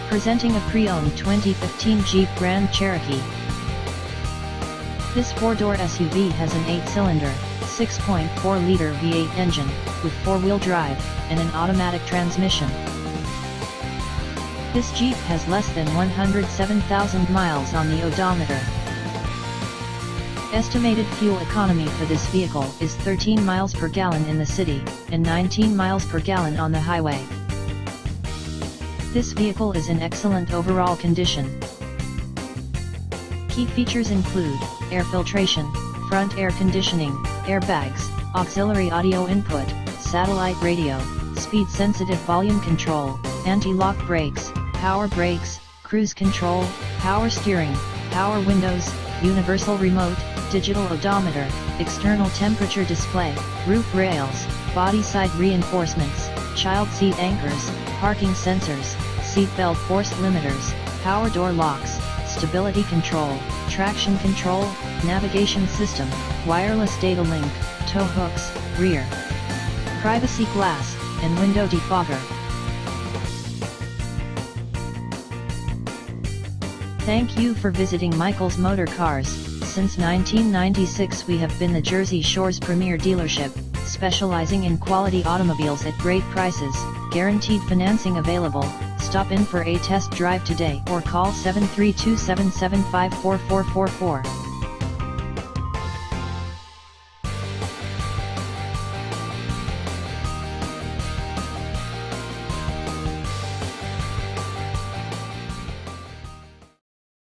Presenting a pre-owned 2015 Jeep Grand Cherokee. This 4-door SUV has an 8-cylinder, 6.4-liter V8 engine, with 4-wheel drive, and an automatic transmission. This Jeep has less than 107,000 miles on the odometer. Estimated fuel economy for this vehicle is 13 miles per gallon in the city, and 19 miles per gallon on the highway. This vehicle is in excellent overall condition. Key features include air filtration, front air conditioning, airbags, auxiliary audio input, satellite radio, speed-sensitive volume control, anti-lock brakes, power brakes, cruise control, power steering, power windows, universal remote, digital odometer, external temperature display, roof rails, body side reinforcements, child seat anchors, parking sensors, seat belt force limiters, power door locks, stability control, traction control, navigation system, wireless data link, tow hooks, rear privacy glass, and window defogger. Thank you for visiting Michael's Motorcars. Since 1996 we have been the Jersey Shore's premier dealership, specializing in quality automobiles at great prices, guaranteed financing available. Stop in for a test drive today or call 732-775-4444.